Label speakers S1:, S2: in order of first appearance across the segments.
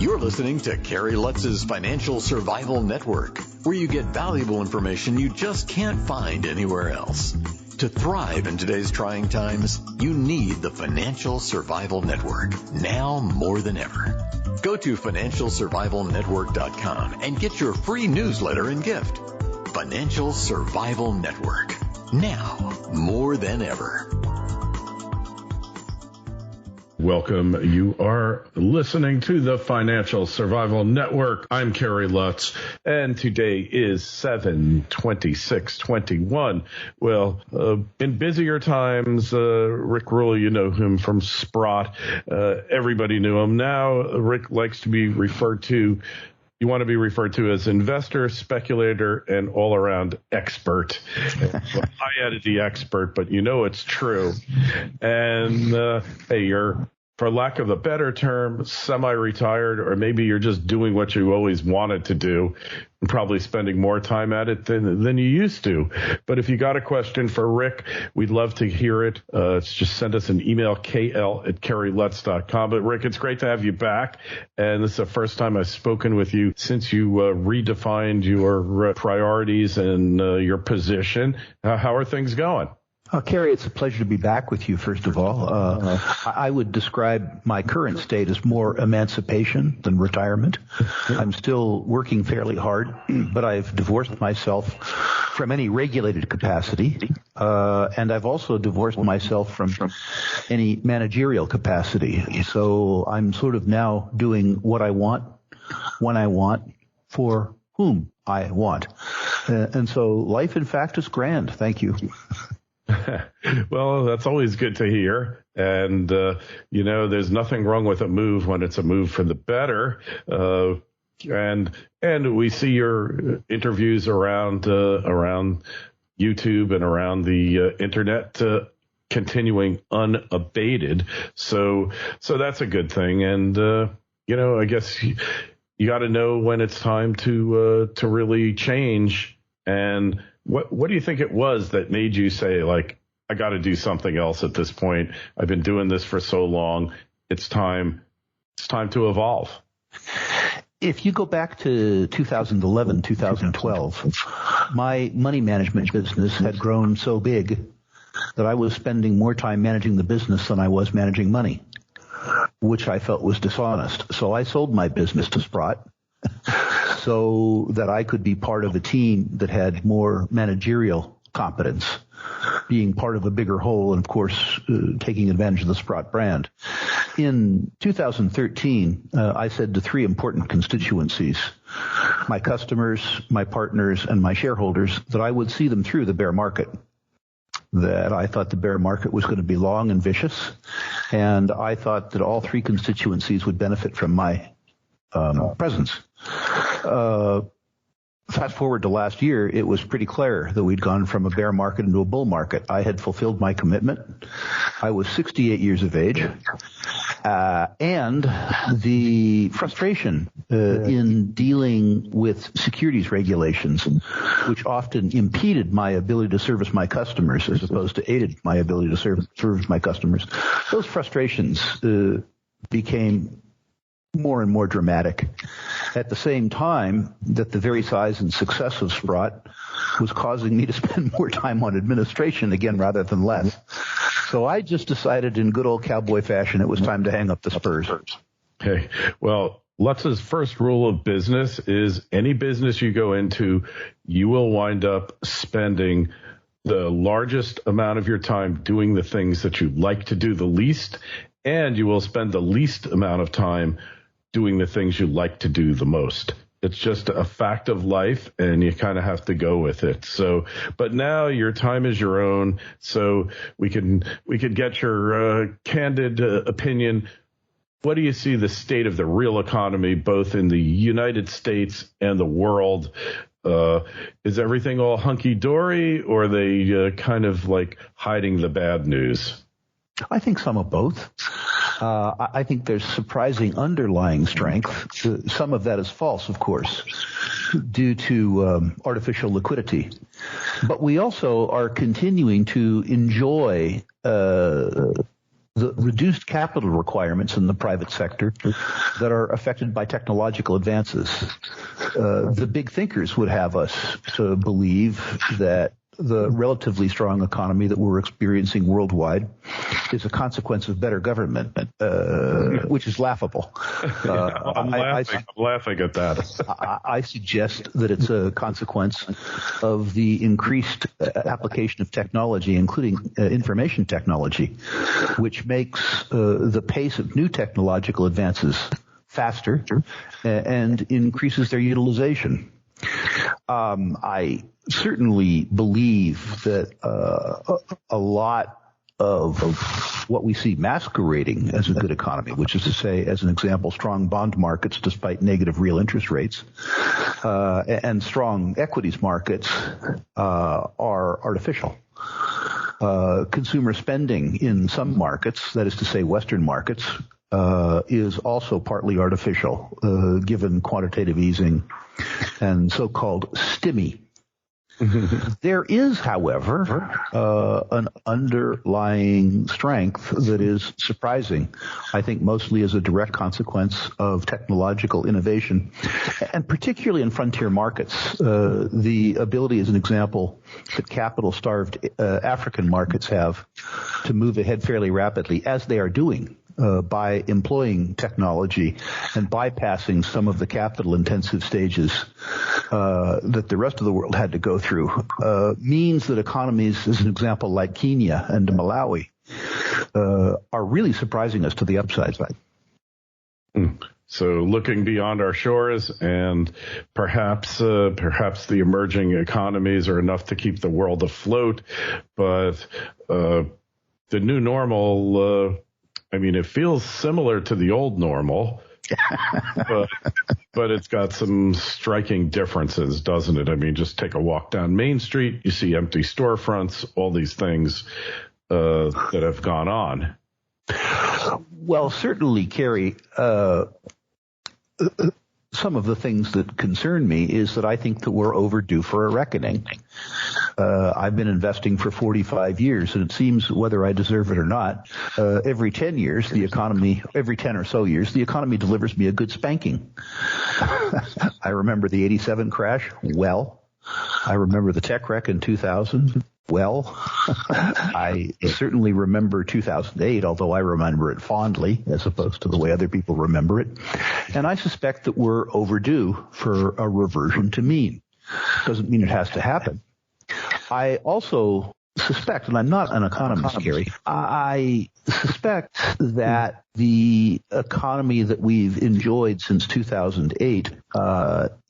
S1: You're listening to Kerry Lutz's Financial Survival Network, where you get valuable information you just can't find anywhere else. To thrive in today's trying times, you need the Financial Survival Network, now more than ever. Go to financialsurvivalnetwork.com and get your free newsletter and gift. Financial Survival Network, now more than ever.
S2: Welcome. You are listening to the Financial Survival Network. I'm Kerry Lutz, and today is 7/26/21. Well, in busier times, Rick Rule, you know him from Sprott. Everybody knew him. Now, Rick likes to be referred to. You want to be referred to as investor, speculator, and all-around expert. Well, I added the expert, but you know it's true. And, hey, you're, for lack of a better term, semi-retired, or maybe you're just doing what you always wanted to do and probably spending more time at it than you used to. But if you got a question for Rick, we'd love to hear it. Just send us an email, kl@kerrylutz.com. But Rick, it's great to have you back. And this is the first time I've spoken with you since you redefined your priorities and your position. How are things going?
S3: Kerry, it's a pleasure to be back with you, first of all. I would describe my current state as more emancipation than retirement. I'm still working fairly hard, but I've divorced myself from any regulated capacity, and I've also divorced myself from any managerial capacity. So I'm sort of now doing what I want, when I want, for whom I want. And so life, in fact, is grand. Thank you.
S2: Well, that's always good to hear. And, there's nothing wrong with a move when it's a move for the better. And we see your interviews around YouTube and around the internet continuing unabated. So that's a good thing. And, I guess you got to know when it's time to really change. And what do you think it was that made you say, like, I got to do something else at this point? I've been doing this for so long. It's time to evolve.
S3: If you go back to 2011, 2012, my money management business had grown so big that I was spending more time managing the business than I was managing money, which I felt was dishonest. So I sold my business to Sprott so that I could be part of a team that had more managerial competence, being part of a bigger whole, and of course, taking advantage of the Sprott brand. In 2013, I said to three important constituencies, my customers, my partners, and my shareholders, that I would see them through the bear market, that I thought the bear market was going to be long and vicious, and I thought that all three constituencies would benefit from my presence. Fast forward to last year, it was pretty clear that we'd gone from a bear market into a bull market. I had fulfilled my commitment. I was 68 years of age. And the frustration in dealing with securities regulations, which often impeded my ability to service my customers as opposed to aided my ability to service my customers, those frustrations became more and more dramatic. At the same time that the very size and success of Sprott was causing me to spend more time on administration again rather than less. So I just decided in good old cowboy fashion it was time to hang up the spurs.
S2: Okay. Well, Lutz's first rule of business is any business you go into, you will wind up spending the largest amount of your time doing the things that you like to do the least, and you will spend the least amount of time doing the things you like to do the most. It's just a fact of life, and you kind of have to go with it. So, but now your time is your own, so we could get your candid opinion. What do you see the state of the real economy, both in the United States and the world? Is everything all hunky-dory, or are they kind of like hiding the bad news?
S3: I think some of both. I think there's surprising underlying strength. Some of that is false, of course, due to artificial liquidity. But we also are continuing to enjoy the reduced capital requirements in the private sector that are affected by technological advances. The big thinkers would have us to believe that the relatively strong economy that we're experiencing worldwide is a consequence of better government, which is laughable.
S2: I'm laughing at that.
S3: I suggest that it's a consequence of the increased application of technology, including information technology, which makes the pace of new technological advances faster and increases their utilization. I certainly believe that a lot of what we see masquerading as a good economy, which is to say, as an example, strong bond markets despite negative real interest rates, and strong equities markets are artificial. Consumer spending in some markets, that is to say Western markets, is also partly artificial, given quantitative easing and so-called stimmy. There is, however, an underlying strength that is surprising, I think mostly as a direct consequence of technological innovation, and particularly in frontier markets. The ability, as an example, that capital-starved African markets have to move ahead fairly rapidly, as they are doing, by employing technology and bypassing some of the capital-intensive stages that the rest of the world had to go through, means that economies, as an example, like Kenya and Malawi, are really surprising us to the upside.
S2: So looking beyond our shores, and perhaps the emerging economies are enough to keep the world afloat, but the new normal, it feels similar to the old normal, but it's got some striking differences, doesn't it? Just take a walk down Main Street, you see empty storefronts, all these things that have gone on.
S3: Well, certainly, Kerry, some of the things that concern me is that I think that we're overdue for a reckoning. I've been investing for 45 years, and it seems, whether I deserve it or not, every 10 or so years, the economy delivers me a good spanking. I remember the 87 crash. Well, I remember the tech wreck in 2000. Well, I certainly remember 2008, although I remember it fondly as opposed to the way other people remember it. And I suspect that we're overdue for a reversion to mean. Doesn't mean it has to happen. I also suspect, and I'm not an economist, Gary, I suspect that the economy that we've enjoyed since 2008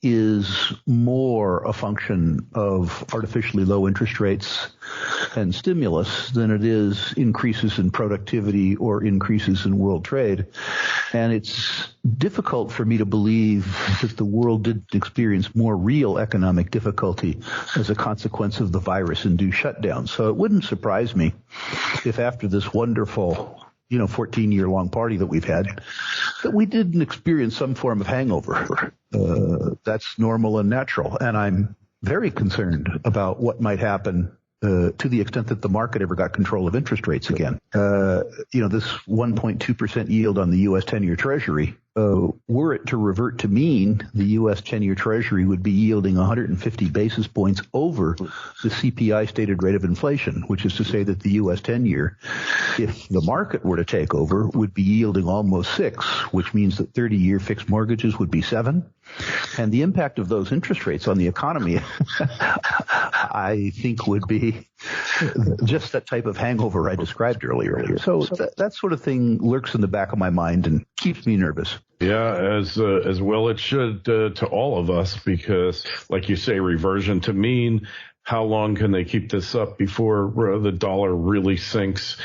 S3: is more a function of artificially low interest rates and stimulus than it is increases in productivity or increases in world trade. And it's difficult for me to believe that the world didn't experience more real economic difficulty as a consequence of the virus-induced shutdown. So it wouldn't surprise me if after this wonderful 14-year-long party that we've had, that we didn't experience some form of hangover. That's normal and natural. And I'm very concerned about what might happen to the extent that the market ever got control of interest rates again. This 1.2% yield on the U.S. 10-year Treasury, were it to revert to mean, the U.S. 10-year Treasury would be yielding 150 basis points over the CPI stated rate of inflation, which is to say that the U.S. 10-year, if the market were to take over, would be yielding almost 6, which means that 30-year fixed mortgages would be 7. And the impact of those interest rates on the economy, I think, would be just that type of hangover I described earlier. So that sort of thing lurks in the back of my mind and keeps me nervous.
S2: Yeah, as well it should to all of us, because, like you say, reversion to mean, how long can they keep this up before the dollar really sinks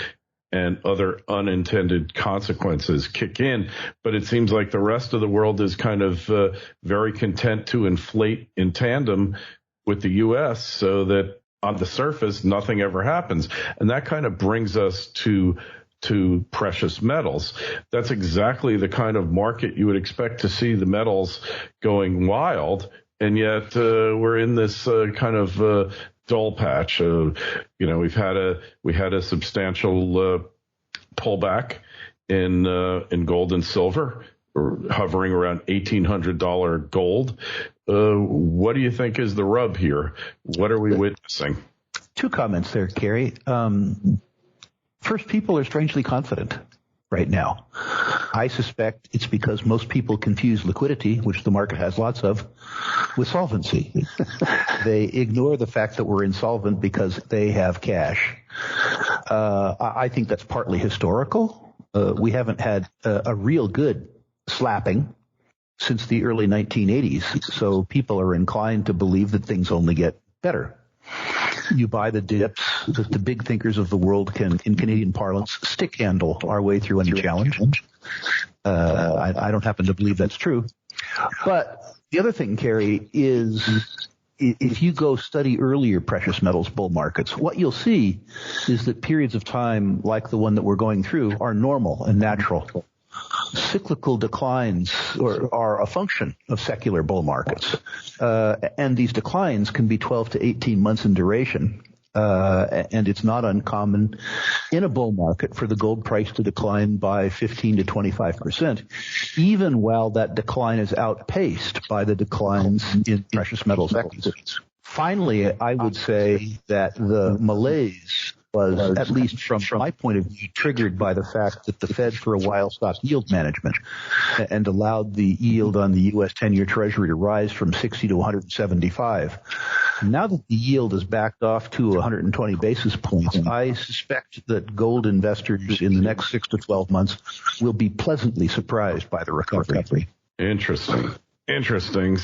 S2: and other unintended consequences kick in? But it seems like the rest of the world is kind of very content to inflate in tandem with the U.S. so that on the surface, nothing ever happens. And that kind of brings us to precious metals. That's exactly the kind of market you would expect to see the metals going wild. And yet we're in this kind of dull patch. We had a substantial pullback in gold and silver, hovering around $1,800 gold. What do you think is the rub here? What are we witnessing?
S3: Two comments there, Kerry. First, people are strangely confident right now. I suspect it's because most people confuse liquidity, which the market has lots of, with solvency. They ignore the fact that we're insolvent because they have cash. I think that's partly historical. We haven't had a real good slapping since the early 1980s, so people are inclined to believe that things only get better. You buy the dips that the big thinkers of the world can, in Canadian parlance, stick handle our way through any challenge. I don't happen to believe that's true. But the other thing, Kerry, is if you go study earlier precious metals bull markets, what you'll see is that periods of time like the one that we're going through are normal and natural. Cyclical declines are a function of secular bull markets. And these declines can be 12 to 18 months in duration. And it's not uncommon in a bull market for the gold price to decline by 15 to 25%, even while that decline is outpaced by the declines in precious metals equities. Finally, I would say that the malaise was, at least from my point of view, triggered by the fact that the Fed for a while stopped yield management and allowed the yield on the U.S. 10-year Treasury to rise from 60 to 175. Now that the yield is backed off to 120 basis points, I suspect that gold investors in the next 6 to 12 months will be pleasantly surprised by the recovery.
S2: Interesting.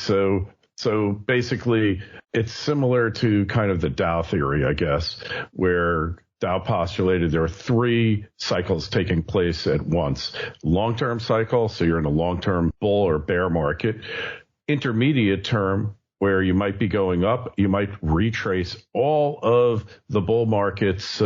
S2: So basically, it's similar to kind of the Dow theory, I guess, where Dow postulated there are three cycles taking place at once. Long-term cycle, so you're in a long-term bull or bear market. Intermediate term, where you might be going up, you might retrace all of the bull market's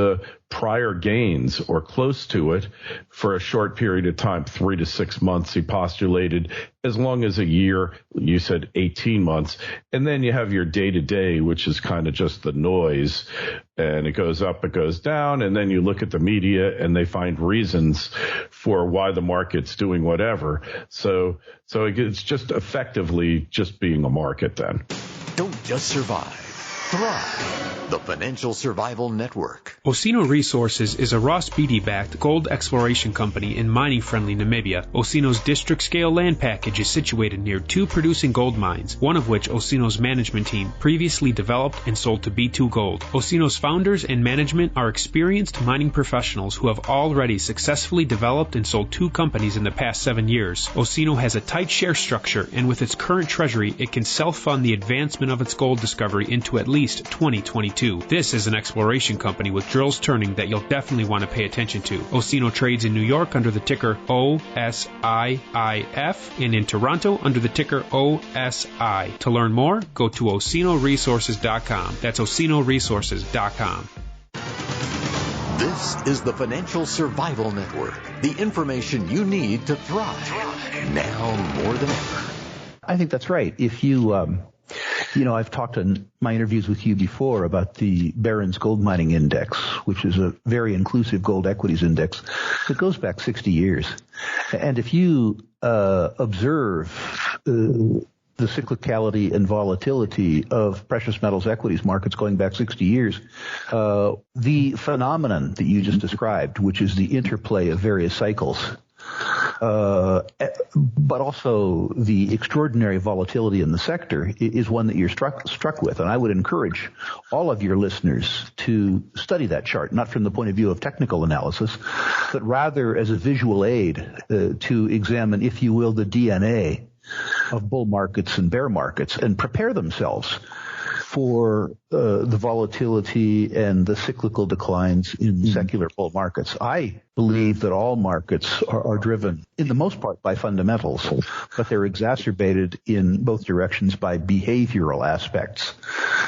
S2: prior gains or close to it for a short period of time, 3 to 6 months, he postulated, as long as a year, you said 18 months. And then you have your day-to-day, which is kind of just the noise, and it goes up, it goes down, and then you look at the media and they find reasons for why the market's doing whatever. So it's just effectively just being a market then.
S1: Don't just survive. Thrive. The Financial Survival Network.
S4: Osino Resources is a Ross Beatty-backed gold exploration company in mining-friendly Namibia. Osino's district-scale land package is situated near 2 producing gold mines, one of which Osino's management team previously developed and sold to B2 Gold. Osino's founders and management are experienced mining professionals who have already successfully developed and sold 2 companies in the past 7 years. Osino has a tight share structure, and with its current treasury, it can self-fund the advancement of its gold discovery into at least 2022. This is an exploration company with drills turning that you'll definitely want to pay attention to. Osino trades in New York under the ticker OSIIF and in Toronto under the ticker OSI. To learn more, go to osinoresources.com. That's osinoresources.com.
S1: This is the Financial Survival Network, the information you need to thrive now more than ever.
S3: I think that's right. If I've talked in my interviews with you before about the Barron's Gold Mining Index, which is a very inclusive gold equities index that goes back 60 years. And if you observe the cyclicality and volatility of precious metals equities markets going back 60 years, the phenomenon that you just described, which is the interplay of various cycles, but also the extraordinary volatility in the sector is one that you're struck with. And I would encourage all of your listeners to study that chart, not from the point of view of technical analysis, but rather as a visual aid to examine, if you will, the DNA of bull markets and bear markets and prepare themselves for the volatility and the cyclical declines in secular bull markets. I believe that all markets are driven, in the most part, by fundamentals, but they're exacerbated in both directions by behavioral aspects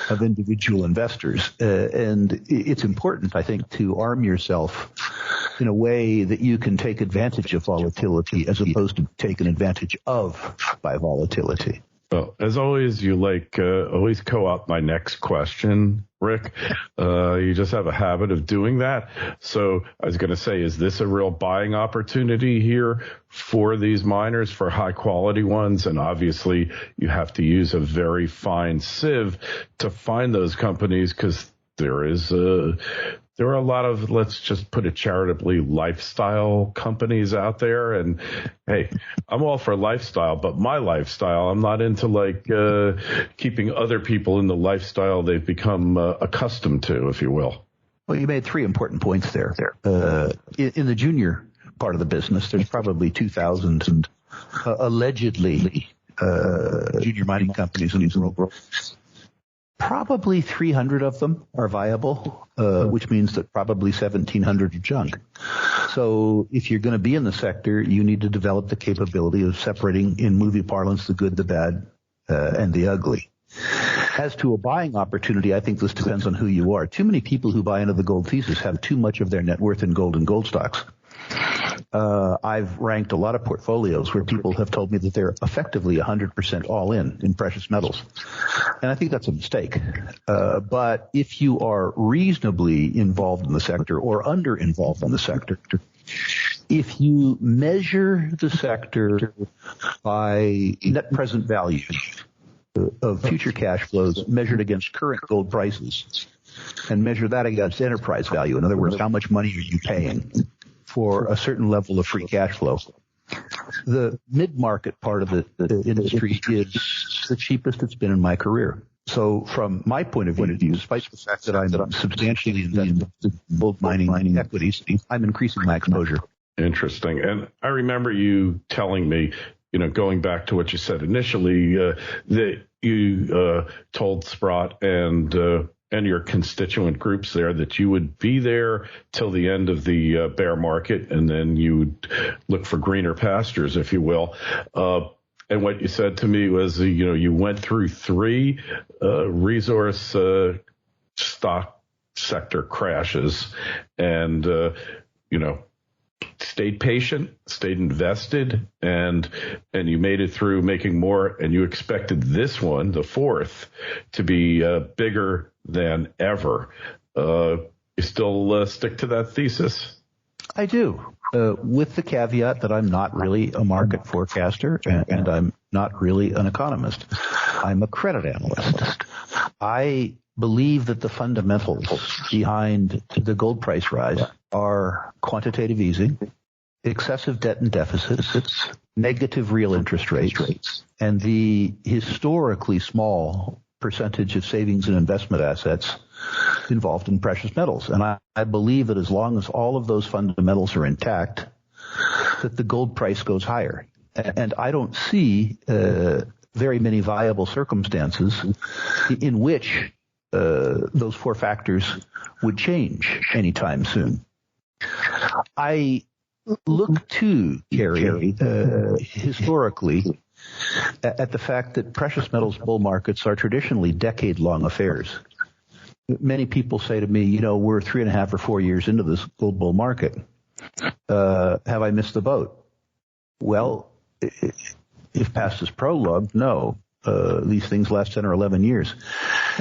S3: of individual investors. And it's important, I think, to arm yourself in a way that you can take advantage of volatility as opposed to taken advantage of by volatility.
S2: Well, as always, you always co-opt my next question, Rick. You just have a habit of doing that. So I was going to say, is this a real buying opportunity here for these miners, for high quality ones? And obviously you have to use a very fine sieve to find those companies, because there are a lot of, let's just put it charitably, lifestyle companies out there. And hey, I'm all for lifestyle, but my lifestyle, I'm not into keeping other people in the lifestyle they've become accustomed to, if you will.
S3: Well, you made three important points there. In the junior part of the business, there's probably 2,000 allegedly junior mining companies in the world. Probably 300 of them are viable, which means that probably 1,700 are junk. So if you're going to be in the sector, you need to develop the capability of separating, in movie parlance, the good, the bad, and the ugly. As to a buying opportunity, I think this depends on who you are. Too many people who buy into the gold thesis have too much of their net worth in gold and gold stocks. I've ranked a lot of portfolios where people have told me that they're effectively 100% all in precious metals. And I think that's a mistake. But if you are reasonably involved in the sector or under involved in the sector, if you measure the sector by net present value of future cash flows measured against current gold prices and measure that against enterprise value, in other words, how much money are you paying for a certain level of free cash flow, the mid-market part of the industry is the cheapest it's been in my career. So from my point of view, despite the fact that I'm substantially invested in gold mining equities, I'm increasing my exposure.
S2: Interesting. And I remember you telling me, going back to what you said initially, that you told Sprott and your constituent groups there that you would be there till the end of the bear market, and then you would look for greener pastures, if you will. And what you said to me was, you went through three resource stock sector crashes and, stayed patient, stayed invested, and you made it through making more, and you expected this one, the fourth, to be bigger than ever. You still stick to that thesis?
S3: I do, with the caveat that I'm not really a market forecaster and I'm not really an economist. I'm a credit analyst. I believe that the fundamentals behind the gold price rise are quantitative easing, excessive debt and deficits, negative real interest rates, and the historically small percentage of savings and investment assets involved in precious metals. And I believe that as long as all of those fundamentals are intact, that the gold price goes higher. And I don't see very many viable circumstances in which those four factors would change anytime soon. I look to, Gary, historically at the fact that precious metals bull markets are traditionally decade-long affairs. Many people say to me, we're 3.5 or 4 years into this gold bull market. Have I missed the boat? Well, if past is prologue, no. These things last 10 or 11 years.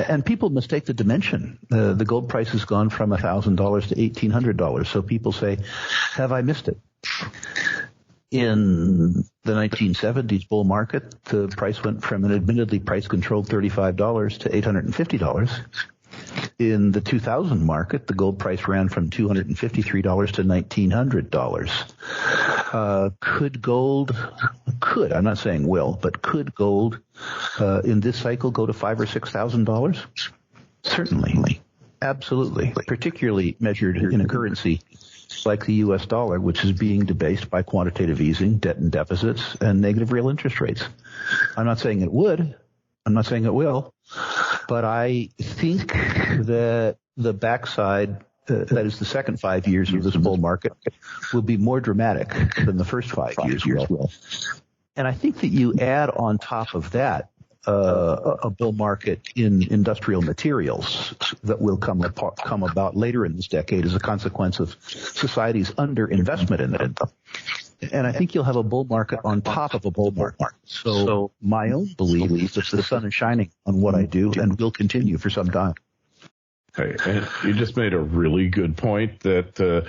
S3: And people mistake the dimension. The gold price has gone from $1,000 to $1,800. So people say, have I missed it? In the 1970s bull market, the price went from an admittedly price-controlled $35 to $850. In the 2000 market, the gold price ran from $253 to $1,900. I'm not saying will, but could gold in this cycle go to $5,000 or $6,000? Certainly. Absolutely. Particularly measured in a currency like the U.S. dollar, which is being debased by quantitative easing, debt and deficits, and negative real interest rates. I'm not saying it would. I'm not saying it will. But I think that the backside, that is the second 5 years of this bull market, will be more dramatic than the first 5 years will. And I think that you add on top of that a bull market in industrial materials that will come about later in this decade as a consequence of society's underinvestment in it. And I think you'll have a bull market on top of a bull market. So my own belief is that the sun is shining on what I do and will continue for some time.
S2: Okay, and you just made a really good point that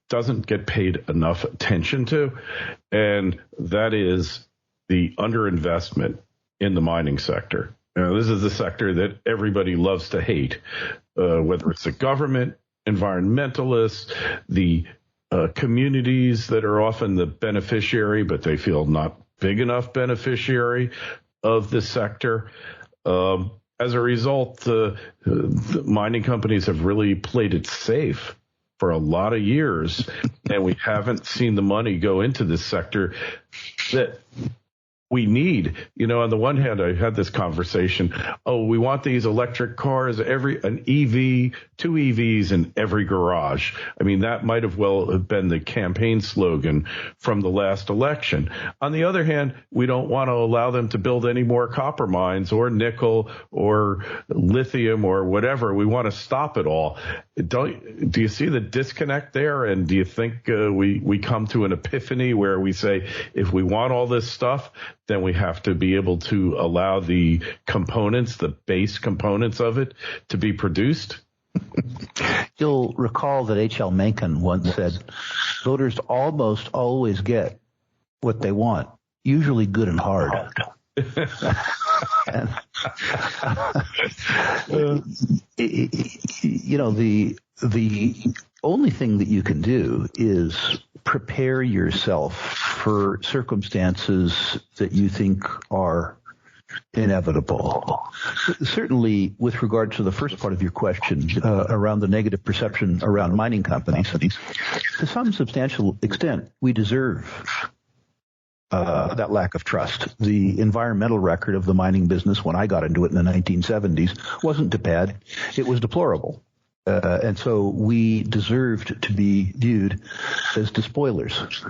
S2: doesn't get paid enough attention to, and that is the underinvestment in the mining sector. This is the sector that everybody loves to hate, whether it's the government, environmentalists, the communities that are often the beneficiary, but they feel not big enough beneficiary of the sector. As a result, the mining companies have really played it safe for a lot of years, and we haven't seen the money go into this sector that we need. On the one hand, I had this conversation. Oh, we want these electric cars, an EV, 2 EVs in every garage. I mean, that might have well have been the campaign slogan from the last election. On the other hand, we don't want to allow them to build any more copper mines or nickel or lithium or whatever. We want to stop it all. Do you see the disconnect there? And do you think we come to an epiphany where we say, if we want all this stuff, then we have to be able to allow the components, the base components of it, to be produced?
S3: You'll recall that H.L. Mencken once said, voters almost always get what they want, usually good and hard. And, the only thing that you can do is prepare yourself for circumstances that you think are inevitable. Certainly, with regard to the first part of your question around the negative perception around mining companies, to some substantial extent, we deserve that lack of trust. The environmental record of the mining business when I got into it in the 1970s wasn't too bad. It was deplorable. And so we deserved to be viewed as despoilers.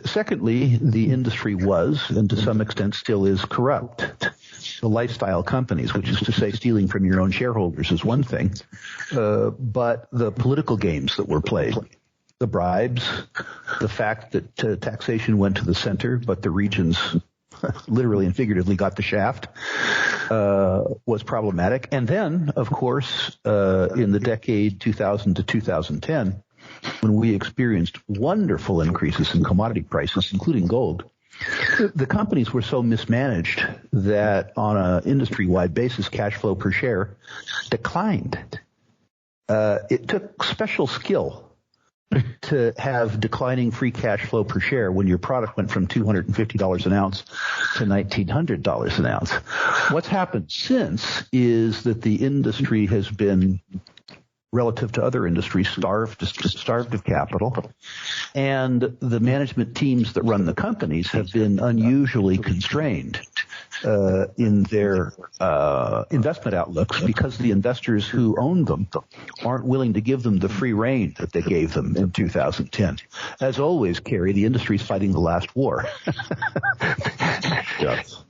S3: Secondly, the industry was, and to some extent still is, corrupt. The lifestyle companies, which is to say stealing from your own shareholders, is one thing. But the political games that were played, the bribes, the fact that taxation went to the center, but the regions literally and figuratively got the shaft, was problematic. And then, of course, in the decade 2000 to 2010, when we experienced wonderful increases in commodity prices, including gold, the companies were so mismanaged that on an industry-wide basis, cash flow per share declined. It took special skill to have declining free cash flow per share when your product went from $250 an ounce to $1,900 an ounce. What's happened since is that the industry has been, relative to other industries, starved of capital, and the management teams that run the companies have been unusually constrained in their investment outlooks because the investors who own them aren't willing to give them the free rein that they gave them in 2010. As always, Kerry, the industry's fighting the last war.
S2: Yes.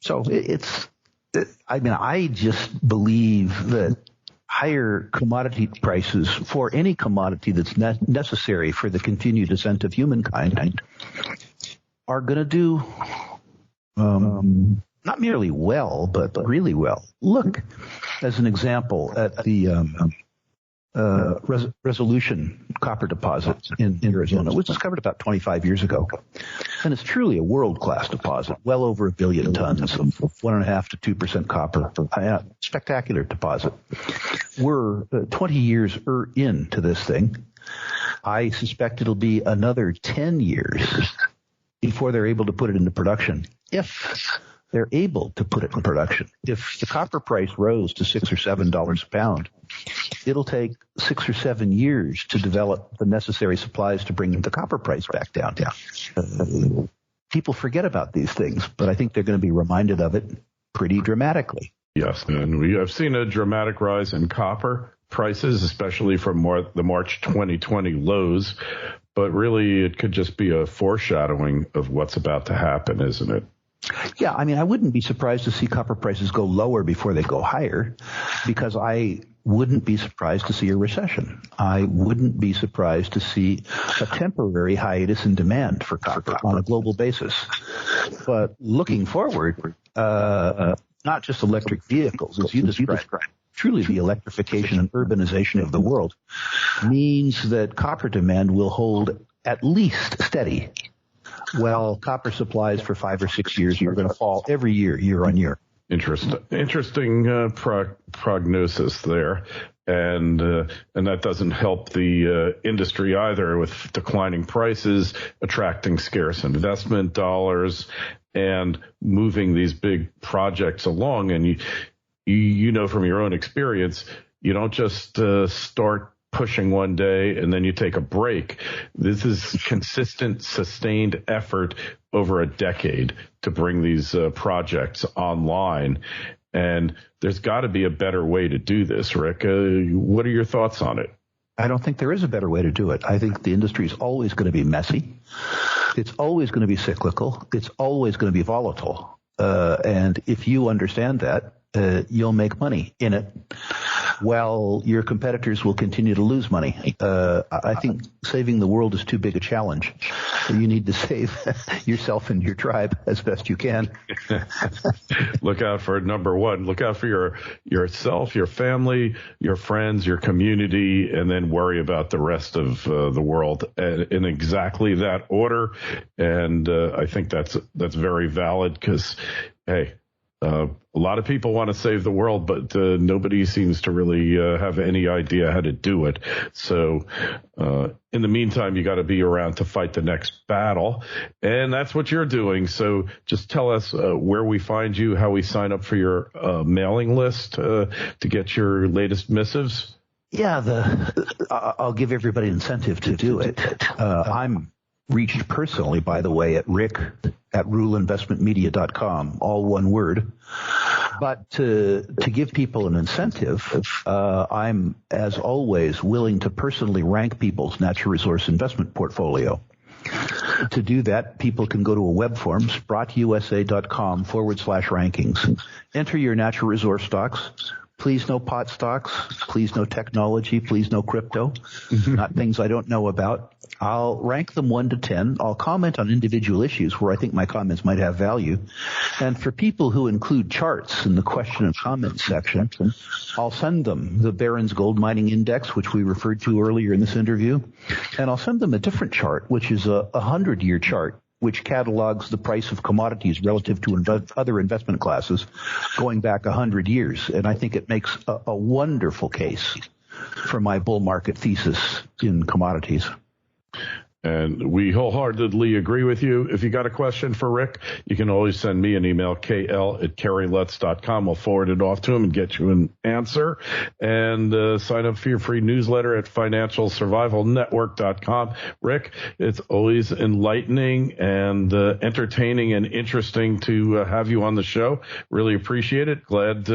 S3: So I just believe that higher commodity prices for any commodity that's necessary for the continued ascent of humankind are going to do not merely well, but really well. Look, as an example, at the Resolution copper deposit in Arizona. It was discovered about 25 years ago. And it's truly a world-class deposit, well over 1 billion tons of 1.5 to 2% copper. Spectacular deposit. We're 20 years into this thing. I suspect it'll be another 10 years before they're able to put it into production. If they're able to put it in production. If the copper price rose to $6 or $7 a pound, it'll take 6 or 7 years to develop the necessary supplies to bring the copper price back down. People forget about these things, but I think they're going to be reminded of it pretty dramatically.
S2: Yes, and we have seen a dramatic rise in copper prices, especially from the March 2020 lows. But really, it could just be a foreshadowing of what's about to happen, isn't it?
S3: Yeah, I wouldn't be surprised to see copper prices go lower before they go higher, because I wouldn't be surprised to see a recession. I wouldn't be surprised to see a temporary hiatus in demand for copper on a global basis. But looking forward, not just electric vehicles, as you described, truly the electrification and urbanization of the world means that copper demand will hold at least steady, while copper supplies for 5 or 6 years are going to fall every year, year on year.
S2: Interesting prognosis there, and that doesn't help the industry either, with declining prices, attracting scarce investment dollars, and moving these big projects along. And you know from your own experience, you don't just start pushing one day and then you take a break. This is consistent, sustained effort over a decade to bring these projects online. And there's got to be a better way to do this, Rick. What are your thoughts on it?
S3: I don't think there is a better way to do it. I think the industry is always going to be messy. It's always going to be cyclical. It's always going to be volatile. And if you understand that, you'll make money in it, while your competitors will continue to lose money. I think saving the world is too big a challenge. You need to save yourself and your tribe as best you can.
S2: Look out for number one. Look out for yourself, your family, your friends, your community, and then worry about the rest of the world in exactly that order. And I think that's very valid, because, hey, a lot of people want to save the world, but nobody seems to really have any idea how to do it. So in the meantime, you got to be around to fight the next battle. And that's what you're doing. So just tell us where we find you, how we sign up for your mailing list to get your latest missives.
S3: Yeah, I'll give everybody an incentive to do it. I'm reached personally, by the way, at rick@ruleinvestmentmedia.com, all one word. But to give people an incentive, I'm, as always, willing to personally rank people's natural resource investment portfolio. To do that, people can go to a web form, sprottusa.com/rankings. Enter your natural resource stocks. Please no pot stocks. Please no technology. Please no crypto. Not things I don't know about. I'll rank them 1 to 10. I'll comment on individual issues where I think my comments might have value. And for people who include charts in the question and comment section, I'll send them the Barron's Gold Mining Index, which we referred to earlier in this interview. And I'll send them a different chart, which is a 100-year chart, which catalogs the price of commodities relative to other investment classes going back 100 years. And I think it makes a wonderful case for my bull market thesis in commodities.
S2: And we wholeheartedly agree with you. If you got a question for Rick, you can always send me an email, kl@kerrylutz.com. We'll forward it off to him and get you an answer. And sign up for your free newsletter at financialsurvivalnetwork.com. Rick, it's always enlightening and entertaining and interesting to have you on the show. Really appreciate it. Glad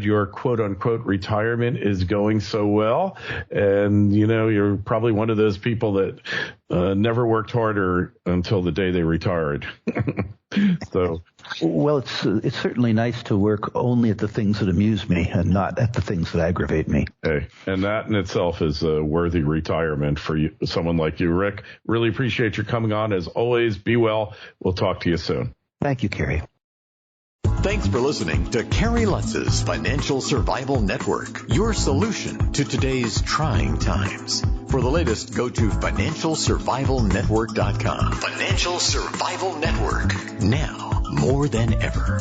S2: your quote-unquote retirement is going so well. And, you know, you're probably one of those people that never worked harder until the day they retired. So,
S3: well, it's certainly nice to work only at the things that amuse me and not at the things that aggravate me.
S2: Hey, and that in itself is a worthy retirement for you, someone like you, Rick. Really appreciate your coming on. As always, be well. We'll talk to you soon.
S3: Thank you, Kerry.
S1: Thanks for listening to Kerry Lutz's Financial Survival Network, your solution to today's trying times. For the latest, go to financialsurvivalnetwork.com. Financial Survival Network, now more than ever.